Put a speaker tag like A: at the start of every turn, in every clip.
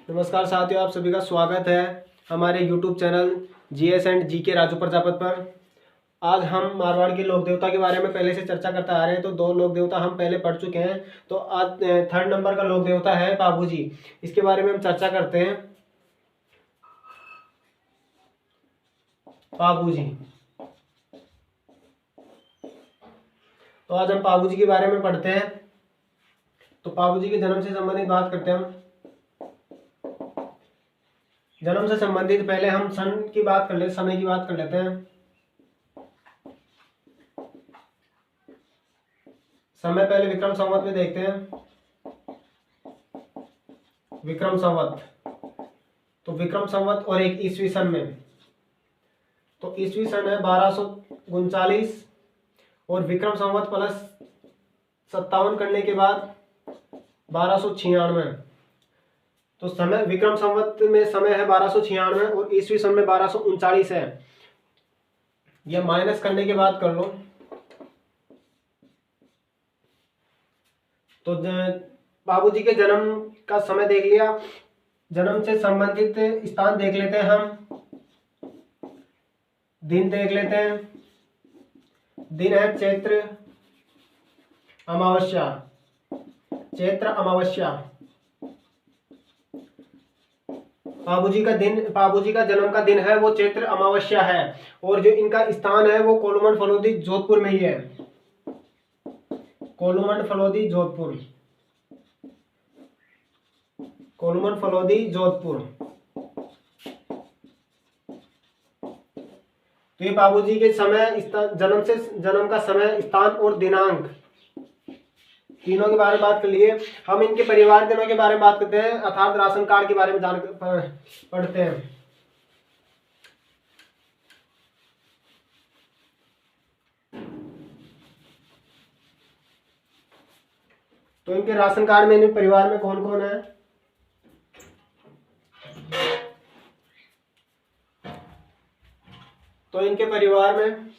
A: नमस्कार साथियों, आप सभी का स्वागत है हमारे YouTube channel GS and GK Raju Prajapat पर। आज हम मारवाड़ के लोक देवता के बारे में पहले से चर्चा करते आ रहे हैं। तो 2 लोक देवता हम पहले पढ़ चुके हैं। तो आज 3rd नंबर का लोक देवता है बाबूजी। इसके बारे में हम चर्चा करते हैं। बाबूजी, तो आज हम बाबूजी के बारे में पढ़ते हैं। तो बाबूजी के जन्म से संबंधित बात करते हैं हम। जन्म से संबंधित पहले हम सन की बात कर लेते, समय की बात कर लेते हैं। समय पहले विक्रम संवत में देखते हैं। विक्रम संवत, तो विक्रम संवत और एक ईस्वी सन में, तो ईस्वी सन है 1239 और विक्रम संवत प्लस 57 करने के बाद 1296। तो समय विक्रम संवत में समय है 1296 और ईस्वी सन में 1239 है। यह माइनस करने के बाद कर लो। तो बाबूजी के जन्म का समय देख लिया। जन्म से संबंधित स्थान देख लेते हैं हम। दिन देख लेते हैं। दिन है चैत्र अमावस्या। चैत्र अमावस्या बाबूजी का जन्म का दिन है वो चैत्र अमावस्या है। और जो इनका स्थान है वो कोलुमंड फलोदी जोधपुर में ही है। कोलुमंड फलोदी जोधपुर, कोलुमंड फलोदी जोधपुर। तो ये बाबूजी के समय, जन्म का समय, स्थान और दिनांक तीनों के बारे में बात कर लिए। हम इनके परिवार जनों के बारे में बात करते हैं, अर्थात राशन कार्ड के बारे में पढ़ते हैं। तो इनके राशन कार्ड में इनके परिवार में कौन कौन है? तो इनके परिवार में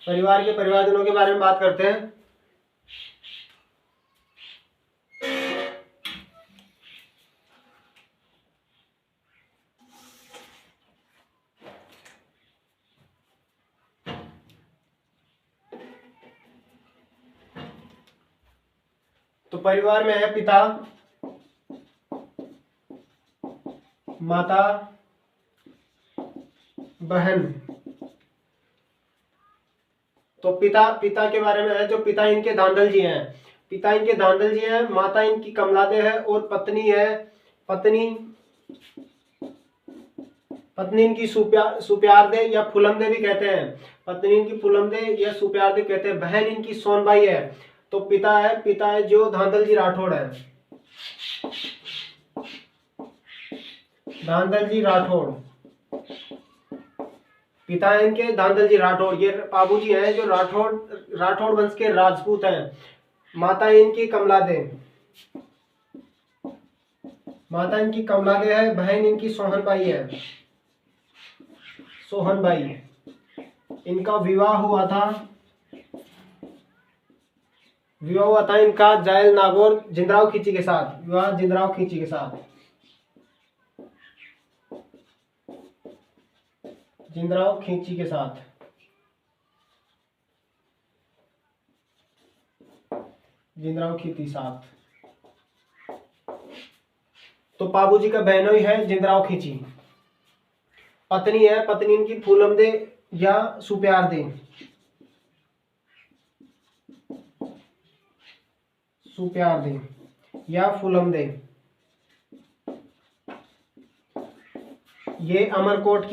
A: परिवारजनों के बारे में बात करते हैं। तो परिवार में है पिता, माता, बहन। तो पिता के बारे में है, जो पिता इनके धांधल जी हैं। माता इनकी कमलादे है और पत्नी इनकी सुप्यारदे या फुलमदे भी कहते हैं। पत्नी इनकी फुलमदे या सुप्यारदे कहते हैं। बहन इनकी सोनबाई है। तो पिता है जो धांधल जी राठौड़ है। धांधल जी राठौड़, पिता है इनके धांधल जी राठौड़। ये बाबूजी हैं जो राठौड़ वंश के राजपूत हैं। माता इनकी कमलादे है। बहन इनकी सोहनबाई है। इनका विवाह हुआ था इनका जायल नागौर जिंदराव खींची के साथ। विवाह जिंदराव खींची के साथ। तो बाबूजी का बहनोई है जिंदराव खींची। पत्नी इनकी फूलमदे या सुप्यारदे। या फूलमदे। ये अमरकोट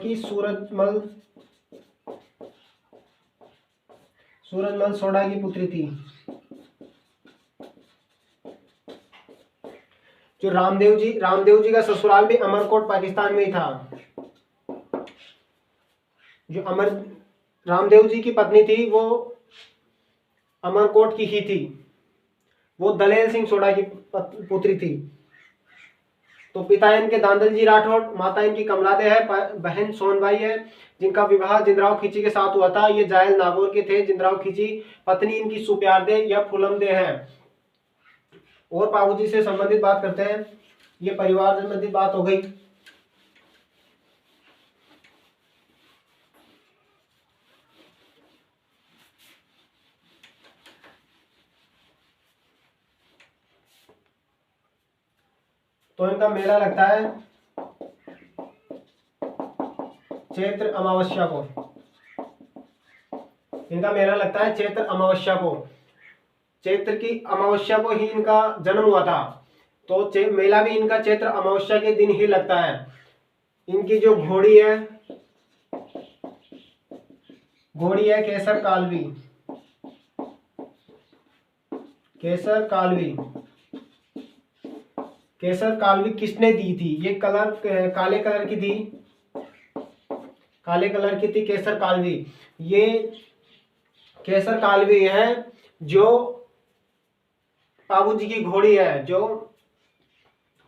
A: की सूरजमल सोडा की पुत्री थी। जो रामदेव जी का ससुराल भी अमरकोट पाकिस्तान में ही था। जो रामदेव जी की पत्नी थी वो अमरकोट की ही थी। वो दलेल सिंह सोडा की पुत्री थी। तो पिता इनके दांदल जी राठौड़, माता इनकी कमला दे है, बहन सोनबाई है जिनका विवाह जिंदराव खींची के साथ हुआ था। ये जायल नागौर के थे जिंदराव खींची। पत्नी इनकी सुप्यार दे या फूलम दे है। और बाबूजी से संबंधित बात करते हैं। ये परिवार संबंधित बात हो गई। तो इनका मेला लगता है चैत्र अमावस्या को। इनका मेला लगता है चैत्र अमावस्या को। चैत्र की अमावस्या को ही इनका जन्म हुआ था, तो मेला भी इनका चैत्र अमावस्या के दिन ही लगता है। इनकी जो घोड़ी है केसर कालवी। केसर कालवी, केसर कालवी किसने दी थी? ये कलर काले कलर की थी, काले कलर की थी केसर कालवी। ये केसर कालवी है जो बाबूजी की घोड़ी है, जो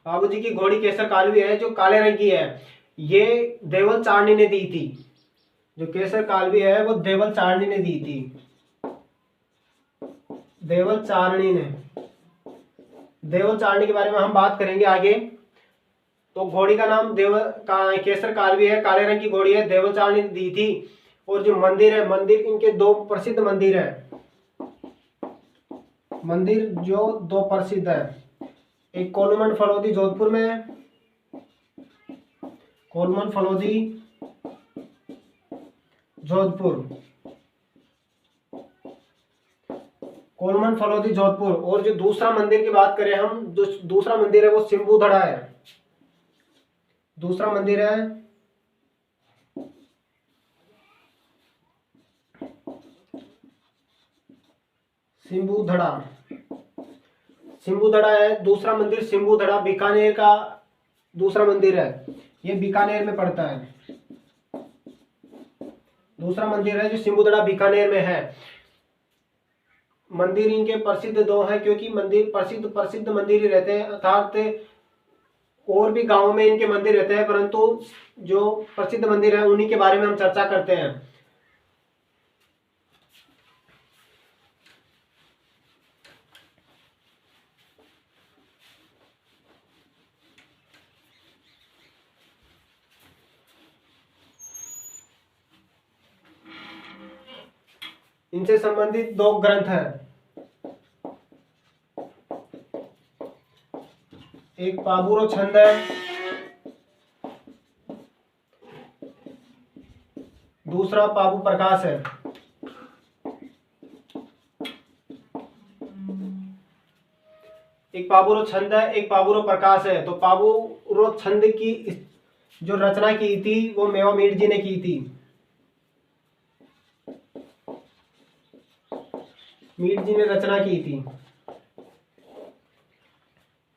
A: बाबूजी की घोड़ी केसर कालवी है जो काले रंग की है। ये देवल चारनी ने दी थी। जो केसर कालवी है वो देवल चारनी ने दी थी। देवल चारनी ने, देवल चारनी के बारे में हम बात करेंगे आगे। तो घोड़ी का नाम केसर कालवी है, काले रंग की घोड़ी है, देवल चारनी ने दी थी। और जो मंदिर है, मंदिर इनके दो प्रसिद्ध मंदिर है। मंदिर जो दो प्रसिद्ध है, एक कोलमन फलोदी जोधपुर में है। कोलमन फलोदी जोधपुर, कोलमन फलोदी जोधपुर। और जो दूसरा मंदिर की बात करें हम, जो दूसरा मंदिर है वो सिंबूधड़ा है। दूसरा मंदिर है सिंबूधड़ा। सिंबूधड़ा है दूसरा मंदिर। सिंबूधड़ा बीकानेर का दूसरा मंदिर है। ये बीकानेर में पड़ता है। दूसरा मंदिर है जो सिंबूधड़ा बीकानेर में है। मंदिर इनके प्रसिद्ध दो हैं, क्योंकि मंदिर प्रसिद्ध मंदिर ही रहते हैं, अर्थात और भी गांवों में इनके मंदिर रहते हैं, परंतु जो प्रसिद्ध मंदिर है उन्हीं के बारे में हम चर्चा करते हैं। इनसे संबंधित दो ग्रंथ हैं। एक पाबुरो छंद है, दूसरा पाबू प्रकाश है। एक पाबुरो छंद है, एक पाबुरो प्रकाश है। तो पाबुरो छंद की जो रचना की थी वो मेवा मीर जी ने की थी। मीर जी ने रचना की थी।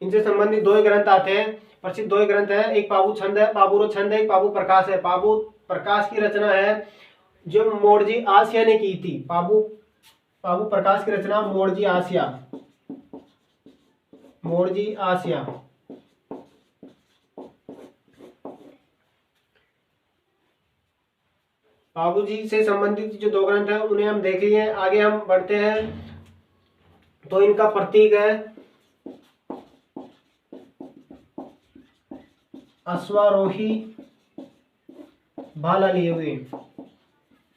A: इनसे संबंधित दो ही ग्रंथ आते हैं, प्रसिद्ध दो ही ग्रंथ है। एक पाबू छंद है, पाबुरो छंद है, एक पाबू प्रकाश है। पाबू प्रकाश की रचना है जो मोरजी आसिया ने की थी। पाबू प्रकाश की रचना मोरजी आसिया, मोरजी आसिया। बाबू जी से संबंधित जो दो ग्रंथ है उन्हें हम देख लिए। आगे हम बढ़ते हैं। तो इनका प्रतीक है अश्वारोही भाला लिए हुए,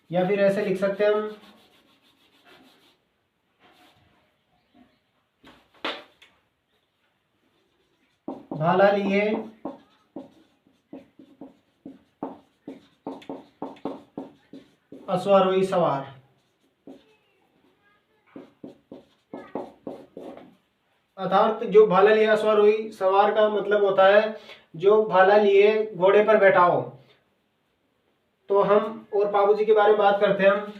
A: या फिर ऐसे लिख सकते हैं हम भाला लिए अश्वारोही सवार। अर्थात जो भाला लिए अश्वारोही सवार का मतलब होता है जो भाला लिए घोड़े पर बैठा हो। तो हम और बाबूजी के बारे में बात करते हैं हम।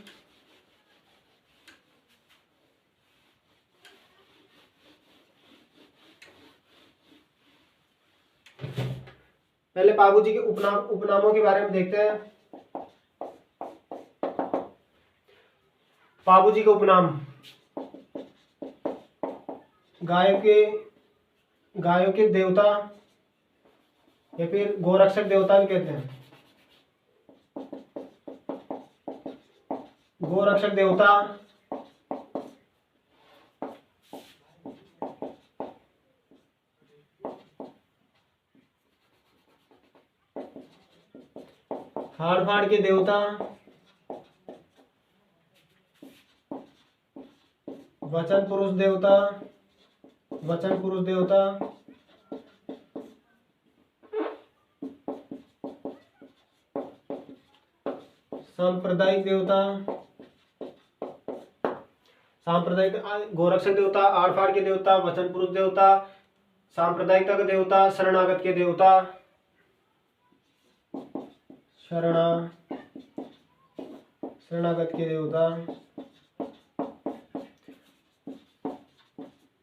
A: पहले बाबूजी के उपनामों के बारे में देखते हैं। बाबूजी के उपनाम, गायों के देवता, या फिर गोरक्षक देवता भी कहते हैं। गोरक्षक देवता, हाड़ फाड़ के देवता, वचन पुरुष देवता, वचन पुरुष देवता, सांप्रदायिक देवता, सांप्रदायिक गोरक्षक देवता, आड़ फाड़ के देवता, वचन पुरुष देवता, सांप्रदायिकता के देवता, शरणागत के देवता, शरणागत के देवता,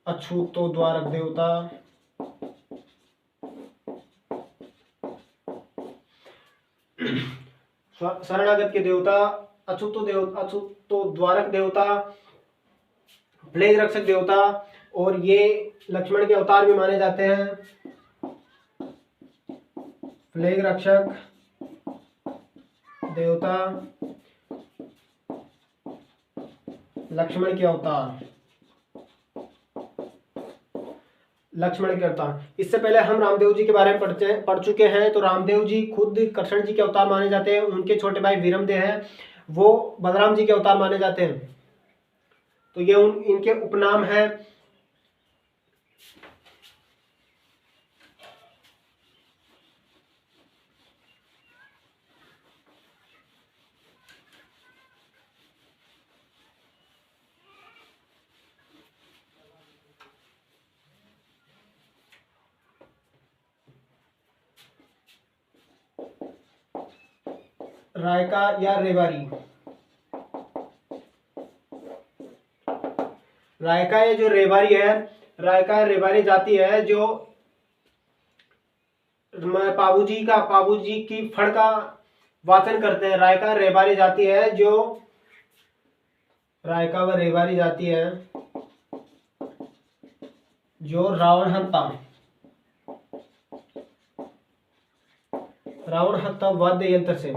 A: अछूतो द्वारक देवता, शरणागत के देवता, अछूतो द्वारक देवता, प्लेग रक्षक देवता, और ये लक्ष्मण के अवतार भी माने जाते हैं। प्लेग रक्षक देवता, लक्ष्मण के अवतार, लक्ष्मण के अवतार। इससे पहले हम रामदेव जी के बारे में पढ़ चुके हैं। तो रामदेव जी खुद कृष्ण जी के अवतार माने जाते हैं। उनके छोटे भाई वीरमदेव हैं, वो बलराम जी के अवतार माने जाते हैं। तो ये इनके उपनाम है। रायका या रेवारी, रायका ये जो रेवारी है, रायका रेवारी जाति है जो पाबूजी की फड़ का वाचन करते हैं। रायका रेवारी जाति है जो रायका व रेवारी जाति है जो रावण हत्ता वाद्य यंत्र से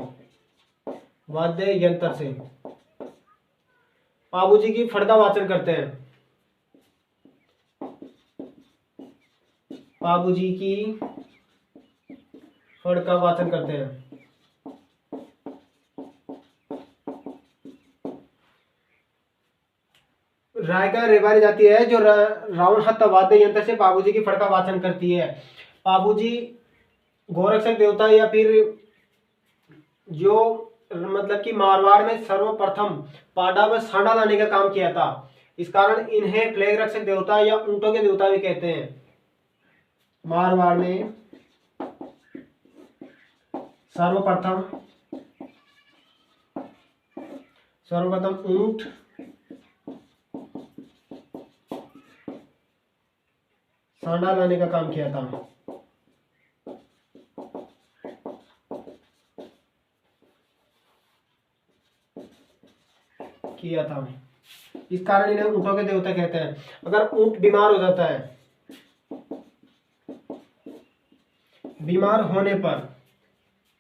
A: पाबूजी की फड़ का वाचन करते हैं। पाबूजी की फड़ का वाचन करते हैं। रायका रेवारी जाती है जो रावण हत्ता वाद्य यंत्र से पाबूजी की फड़ का वाचन करती है। पाबूजी गोरक्षक देवता या फिर जो मतलब कि मारवाड़ में सर्वप्रथम पाडा व सांडा लाने का काम किया था, इस कारण इन्हें प्लेग रक्षक देवता या ऊंटों के देवता भी कहते हैं। मारवाड़ में सर्वप्रथम ऊंट सांडा लाने का काम किया था। इस कारण इन्हें ऊंटों के देवता कहते हैं। अगर ऊंट बीमार हो जाता है,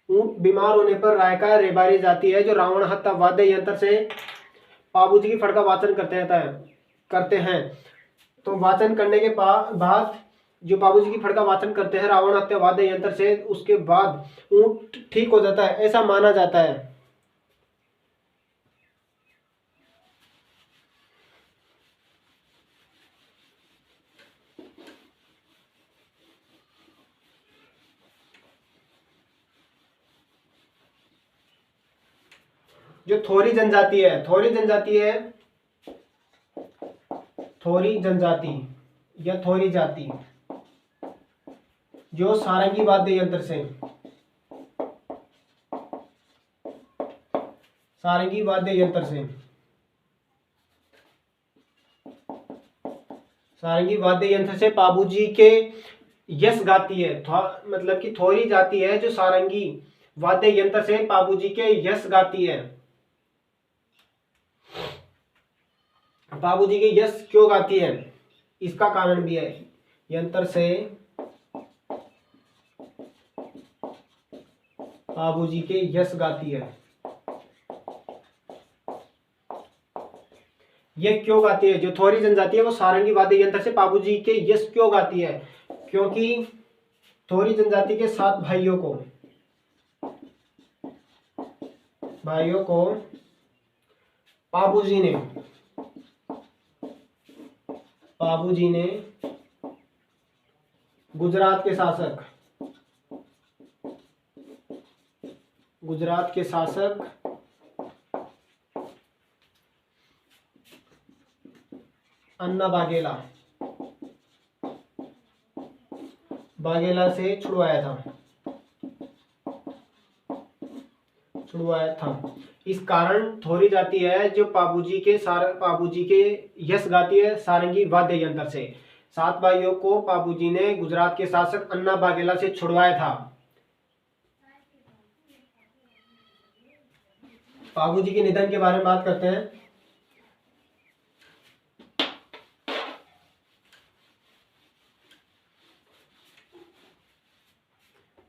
A: ऊंट बीमार होने पर रायका रेवारी जाती है जो रावण हत्ता वाद्य यंत्र से पाबूजी की फड़ का वाचन करते हैं। तो वाचन करने के बाद जो पाबूजी की फड़ का वाचन करते हैं रावण हत्या वाद्य यंत्र से, उसके बाद ऊंट ठीक हो जाता है, ऐसा माना जाता है। जो थोरी जनजाति है, थोरी जनजाति या थोरी जाति जो सारंगी वाद्य यंत्र से पाबूजी के यश गाती है। मतलब कि थोरी जाति है जो सारंगी वाद्य यंत्र से पाबूजी के यश गाती है। बाबूजी के यश क्यों गाती है, इसका कारण भी है। यंत्र से पाबूजी के यश गाती है। ये क्यों गाती है? जो थोरी जनजाति है वो सारंगी वाद्य यंत्र से पाबूजी के यश क्यों गाती है? क्योंकि थोरी जनजाति के 7 भाइयों को पाबूजी ने गुजरात के शासक अन्ना बाघेला से छुड़वाया था। इस कारण थोरी जाति है जो पाबूजी के यश गाती है सारंगी वाद्य यंत्र से। 7 भाइयों को पाबूजी ने गुजरात के शासक अन्ना बाघेला से छुड़वाया था। पाबूजी के निधन के बारे में बात करते हैं।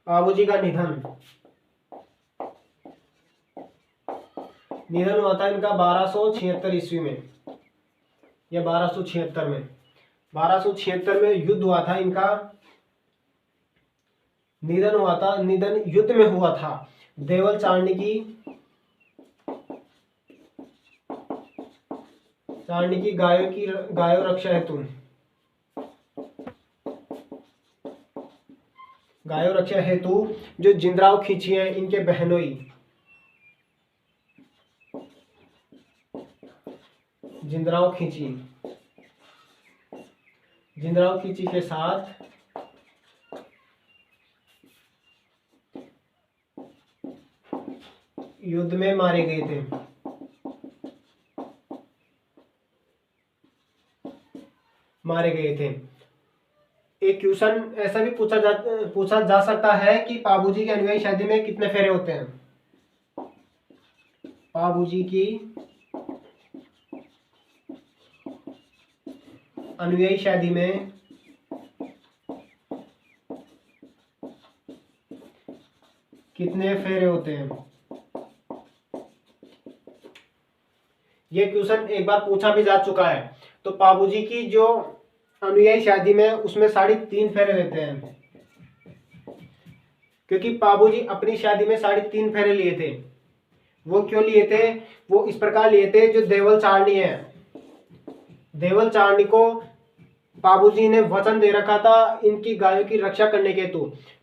A: पाबूजी का निधन हुआ था इनका 1276 ईस्वी में या 1276 में। 1276 में युद्ध हुआ था इनका, निधन युद्ध में हुआ था। देवल चाणक्य की गायों रक्षा हेतु जो जिंदराव खींची है इनके बहनोई जिंदराव खींची के साथ युद्ध में मारे गए थे। एक क्वेश्चन ऐसा भी पूछा जा सकता है कि पाबूजी की अनुयायी शादी में कितने फेरे होते हैं? पाबूजी की अनुयायी शादी में कितने फेरे होते हैं? यह क्वेश्चन एक बार पूछा भी जा चुका है। तो पाबूजी की जो अनुयायी शादी में उसमें 3.5 फेरे लेते हैं, क्योंकि पाबूजी अपनी शादी में 3.5 फेरे लिए थे। वो क्यों लिए थे? वो इस प्रकार लिए थे, जो देवल चारणी को पाबूजी ने वचन दे रखा था इनकी गायों की रक्षा करने के हेतु,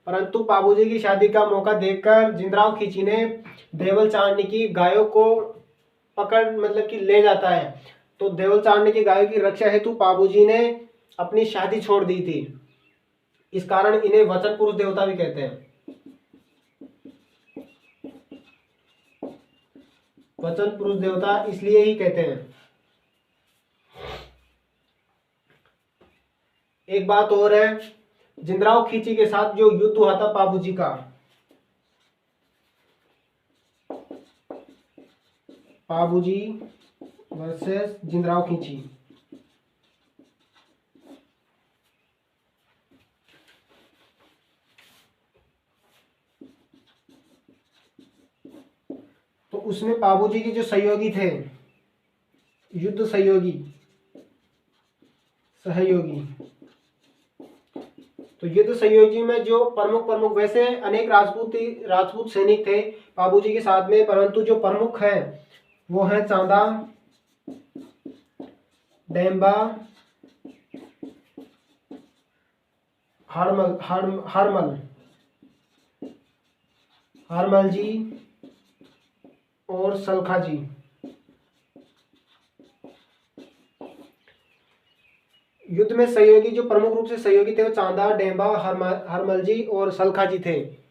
A: परंतु पाबूजी की शादी का मौका देखकर जिंदराव खींची ने देवल चारणी की गायों को ले जाता है। तो देवल चारणी की गायों की रक्षा हेतु पाबूजी ने अपनी शादी छोड़ दी थी। इस कारण इन्हें वचन पुरुष देवता भी कहते हैं। वचन पुरुष देवता इसलिए ही कहते हैं। एक बात और है, जिंदराव खींची के साथ जो युद्ध हुआ था पाबूजी का, पाबूजी वर्सेस जिंदराव खींची, तो उसमें पाबूजी के जो सहयोगी थे, युद्ध सहयोगी, तो युद्ध सहयोगी में जो प्रमुख वैसे अनेक राजपूत सैनिक थे पाबूजी के साथ में, परंतु जो प्रमुख है वो है चांदा, डेम्बा, हरमल जी और सलखा जी। युद्ध में सहयोगी जो प्रमुख रूप से सहयोगी थे वो चांदा, डेम्बा, हरमल जी और सलखा जी थे।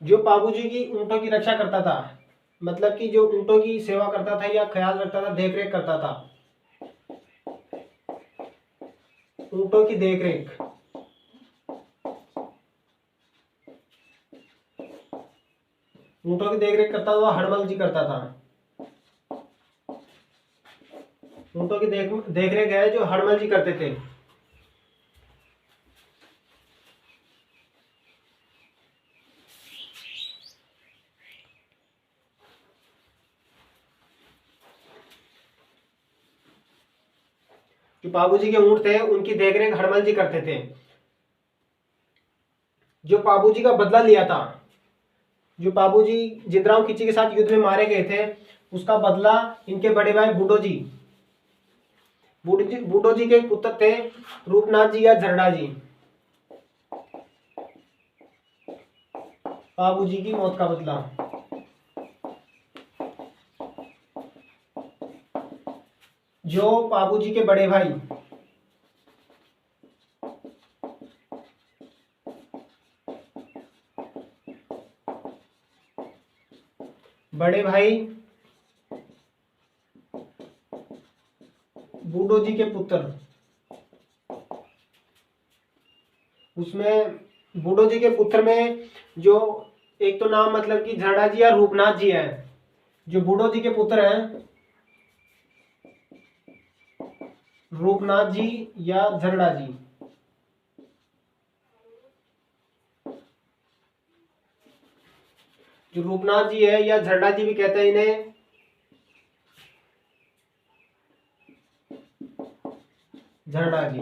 A: जो पाबूजी की ऊंटों की रक्षा करता था, मतलब कि जो ऊंटों की सेवा करता था या ख्याल रखता था, देखरेख करता था, ऊंटों की देखरेख, करता हुआ हरमल जी करता था। ऊंटों की देखरेख है जो हरमल जी करते थे। पाबू जी के ऊंट थे उनकी देखरेख हड़मल जी करते थे। जो पाबू जी का बदला लिया था, जो पाबू जी जिंदराव खिची के साथ युद्ध में मारे गए थे, उसका बदला इनके बड़े भाई बूढ़ो जी के पुत्र थे रूपनाथ जी या झरड़ा जी। पाबू जी की मौत का बदला। जो पाबू जी के बड़े भाई बूढ़ो जी के पुत्र, उसमें बूढ़ो जी के पुत्र में जो एक तो नाम मतलब कि झरड़ा जी या रूपनाथ जी है। जो बूढ़ो जी के पुत्र हैं रूपनाथ जी या झरड़ा जी। जो रूपनाथ जी है या झरड़ा जी भी कहते हैं इन्हें, झरड़ा जी,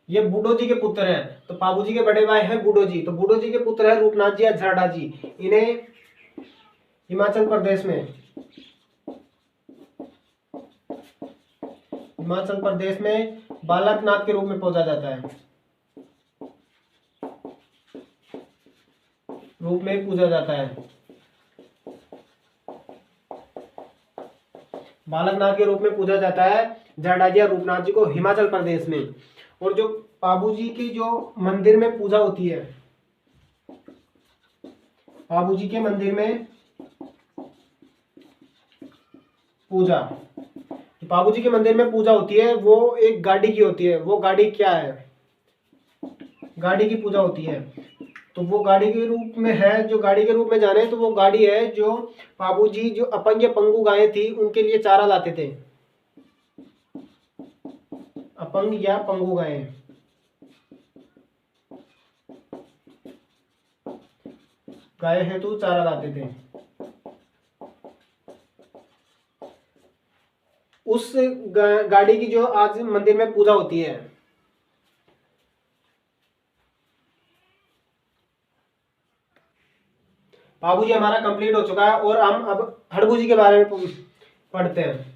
A: ये बूढ़ो जी के पुत्र हैं। तो पाबू जी के बड़े भाई हैं बूढ़ो जी, तो बूढ़ो जी के पुत्र है रूपनाथ जी या झरड़ा जी। इन्हें हिमाचल प्रदेश में बालकनाथ के रूप में पूजा जाता है, रूप में पूजा जाता है। बालकनाथ के रूप में पूजा जाता है झरड़ा जी या रूपनाथ जी को हिमाचल प्रदेश में। और जो पाबू जी की जो मंदिर में पूजा होती है, पाबू जी के मंदिर में पूजा, तो पाबू जी के मंदिर में पूजा होती है वो एक गाड़ी की होती है। वो गाड़ी क्या है? गाड़ी की पूजा होती है। तो वो गाड़ी के रूप में है, जो गाड़ी के रूप में जाने, तो वो गाड़ी है जो पाबू जी जो अपंग या पंगु गायें थी उनके लिए चारा लाते थे। अपंग या पंगु गायें, गाय हेतु चारा लाते थे। उस गाड़ी की जो आज मंदिर में पूजा होती है। पाबू जी हमारा कंप्लीट हो चुका है और हम अब हड़बू जी के बारे में पढ़ते हैं।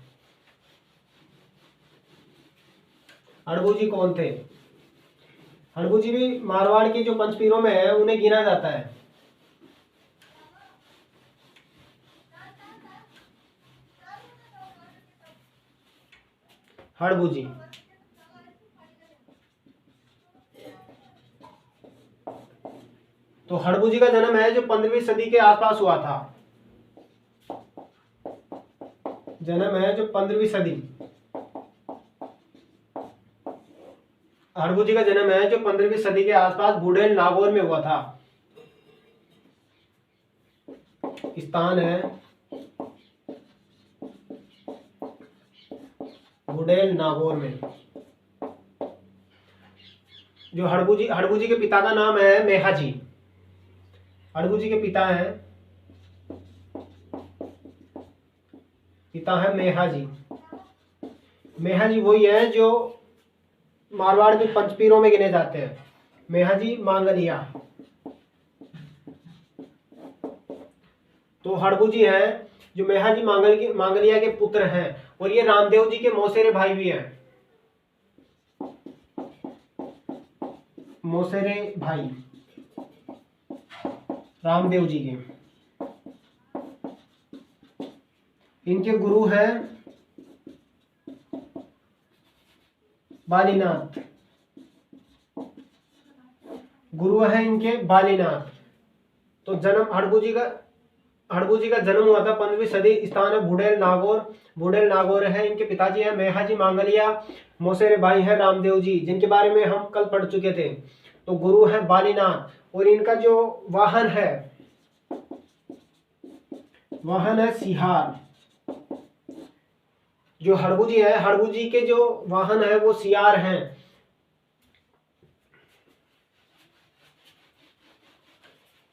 A: हड़बू जी कौन थे? हड़बू जी भी मारवाड़ के जो पंचपीरों में है उन्हें गिना जाता है। हड़बू जी तो हड़बू जी का जन्म है जो 15वीं सदी के आसपास हुआ था। जन्म है जो 15वीं सदी, हड़बू जी का जन्म है जो 15वीं सदी के आसपास बुढ़ेल नागौर में हुआ था। स्थान है बुढ़ेल नागौर में। जो हड़बू जी के पिता का नाम है मेहा जी। हड़बू जी के पिता है मेहा जी। मेहा जी वही है जो मारवाड़ के पंचपीरों में गिने जाते हैं। मेहा जी मांगलिया। तो हड़बू जी हैं जो मेहा जी मांगलिया के पुत्र हैं और ये रामदेव जी के मौसेरे भाई भी हैं। मौसेरे भाई रामदेव जी के। इनके गुरु हैं बालीनाथ। गुरु है इनके बालीनाथ। तो जन्म हड़बू जी का जन्म हुआ था 15वीं सदी। स्थान है बुढ़ेल नागौर है। इनके पिताजी हैं मेहा जी मांगलिया। मौसेरे भाई है रामदेव जी जिनके बारे में हम कल पढ़ चुके थे। तो गुरु है बालीनाथ और इनका जो वाहन है सिहार। जो हड़बू जी है, हड़बू जी के जो वाहन है वो सियार हैं।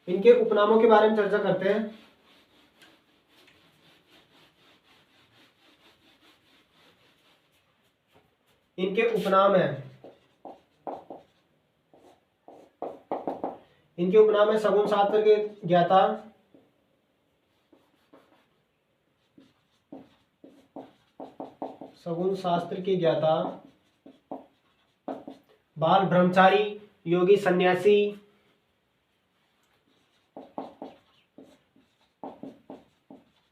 A: इनके उपनामों के बारे में चर्चा करते हैं। इनके उपनाम है, इनके उपनाम है सगुन शास्त्र के ज्ञाता, सगुन शास्त्र के ज्ञाता, बाल ब्रह्मचारी, योगी सन्यासी,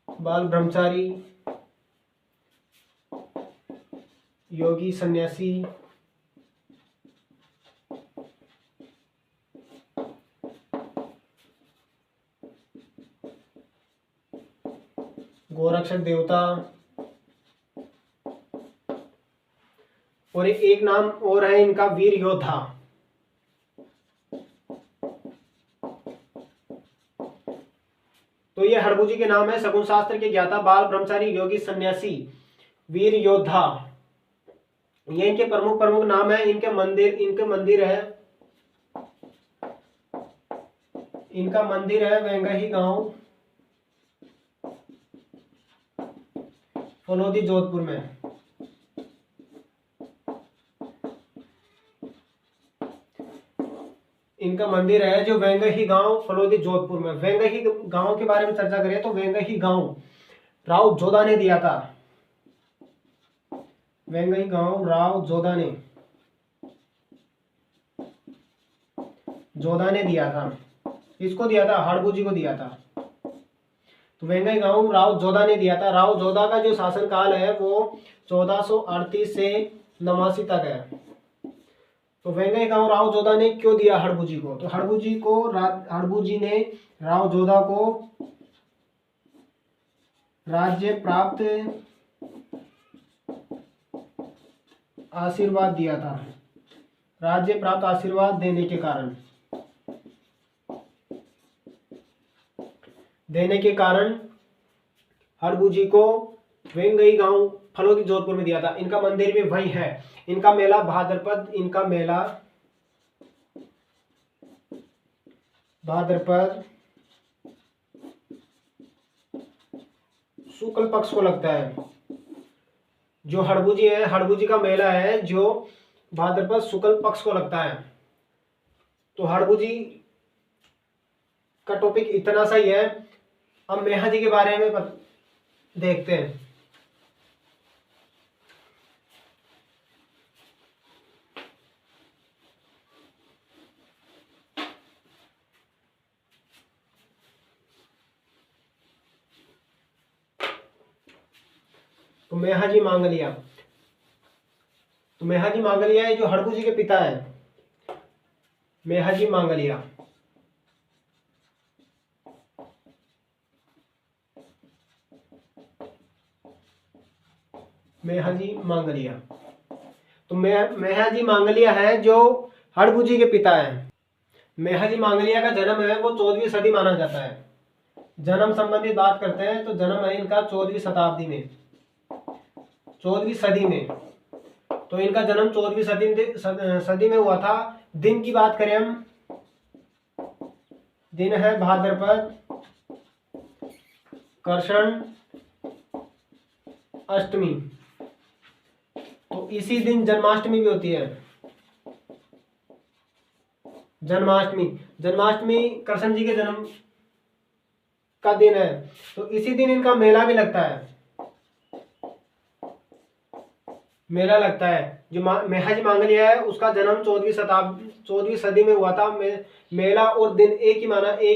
A: बाल ब्रह्मचारी, योगी सन्यासी, गोरक्षक देवता, और एक नाम और है इनका वीर योद्धा। तो ये हड़बू के नाम है सगुन शास्त्र के ज्ञाता, बाल ब्रह्मचारी, योगी सन्यासी, वीर योद्धा। ये इनके प्रमुख प्रमुख नाम है। इनके मंदिर है, इनका मंदिर है वेंगही गांव, फलोदी, जोधपुर में। इनका मंदिर है जो वेंगही गांव, फलोदी, जोधपुर में। वेंगही गांव के बारे में चर्चा करें तो वेंगही गांव राव जोधा ने दिया था। वेंगही गांव राव जोधा ने दिया था। किसको दिया था? हड़बू जी को दिया था। तो वेंगई गांव राव जोधा ने दिया था। राव जोधा का जो शासन काल है वो 1438 से 89 तक है। तो वेंगई गांव राव जोधा ने क्यों दिया हड़बू जी को? तो हड़बू जी ने राव जोधा को राज्य प्राप्त आशीर्वाद दिया था। राज्य प्राप्त आशीर्वाद देने के कारण हड़बू जी को वेंगई गांव फलोदी, जोधपुर में दिया था। इनका मंदिर भी वही है। इनका मेला भाद्रपद शुक्ल पक्ष को लगता है। जो हड़बू जी है, हड़बू जी का मेला है जो भाद्रपद शुक्ल पक्ष को लगता है। तो हड़बू जी का टॉपिक इतना सा ही है। अब मेहा जी के बारे में देखते हैं। तो मेहा जी मांगलिया, है जो हड़बू जी के पिता है। मेहा जी मांगलिया, तो मेहा जी मांगलिया है जो हड़बू जी के पिता है। मेहा जी मांगलिया का जन्म है वो 14वीं सदी माना जाता है। जन्म संबंधी बात करते हैं तो जन्म है इनका 14वीं शताब्दी में, 14वीं सदी में। तो इनका जन्म 14वीं सदी में हुआ था। दिन की बात करें हम, दिन है भाद्रपद कृष्ण अष्टमी। तो इसी दिन जन्माष्टमी भी होती है। जन्माष्टमी कृष्ण जी के जन्म का दिन है। तो इसी दिन इनका मेला भी लगता है। जो मेहा जी मांगलिया है उसका जन्म 14वीं सदी में हुआ था। मेला और दिन एक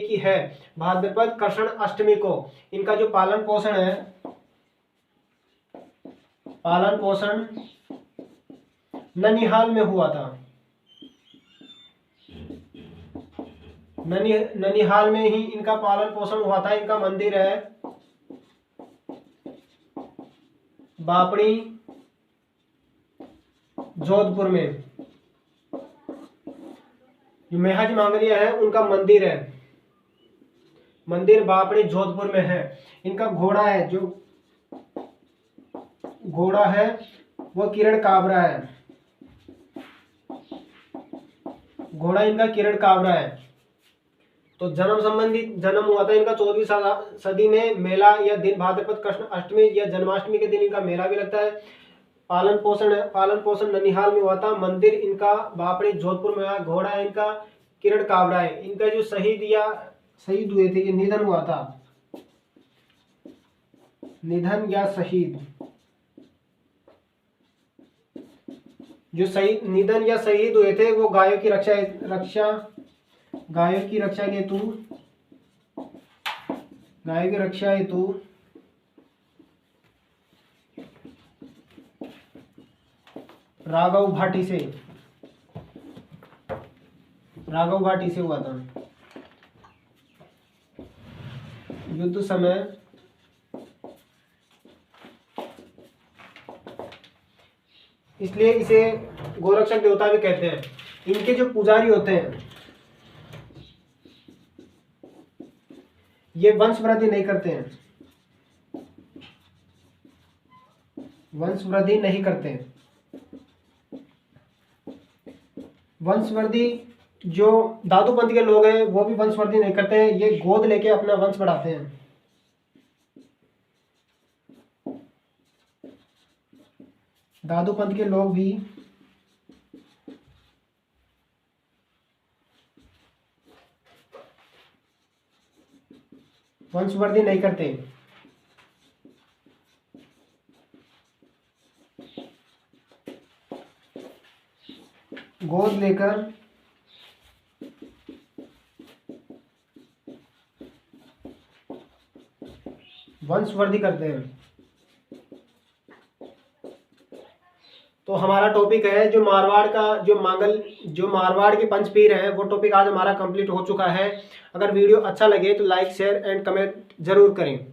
A: ही है, भाद्रपद कृष्ण अष्टमी को। इनका जो पालन पोषण ननिहाल में हुआ था। ननिहाल में ही इनका पालन पोषण हुआ था। इनका मंदिर है बापड़ी, जोधपुर में। जो मेहा जी मांगलिया है उनका मंदिर बापड़ी, जोधपुर में है। इनका घोड़ा है वो किरण काबरा है। घोड़ा इनका किरण काबरा है। तो जन्म हुआ था इनका 14वीं सदी में। मेला या दिन भाद्रपद कृष्ण अष्टमी या जन्माष्टमी के दिन इनका मेला भी लगता है। पालन पोषण ननिहाल में हुआ था। मंदिर इनका बापड़ी जोधपुर में हुआ। घोड़ा इनका किरण काबरा है। इनका जो शहीद हुए थे, ये निधन हुआ था, निधन या शहीद, जो निधन या शहीद हुए थे वो गायों की रक्षा हेतु राघव भाटी से हुआ था। युद्ध समय इसलिए इसे गोरक्षक देवता भी कहते हैं। इनके जो पुजारी होते हैं ये वंश वृद्धि नहीं करते हैं, वंशवृद्धि जो दादूपंथ के लोग हैं वो भी वंशवृद्धि नहीं करते हैं। ये गोद लेके अपना वंश बढ़ाते हैं। दादूपंथ के लोग भी वंशवृद्धि नहीं करते। गोद लेकर वंशवृद्धि करते हैं। तो हमारा टॉपिक है जो मारवाड़ के पंचपीर है, वो टॉपिक आज हमारा कंप्लीट हो चुका है। अगर वीडियो अच्छा लगे तो लाइक शेयर एंड कमेंट जरूर करें।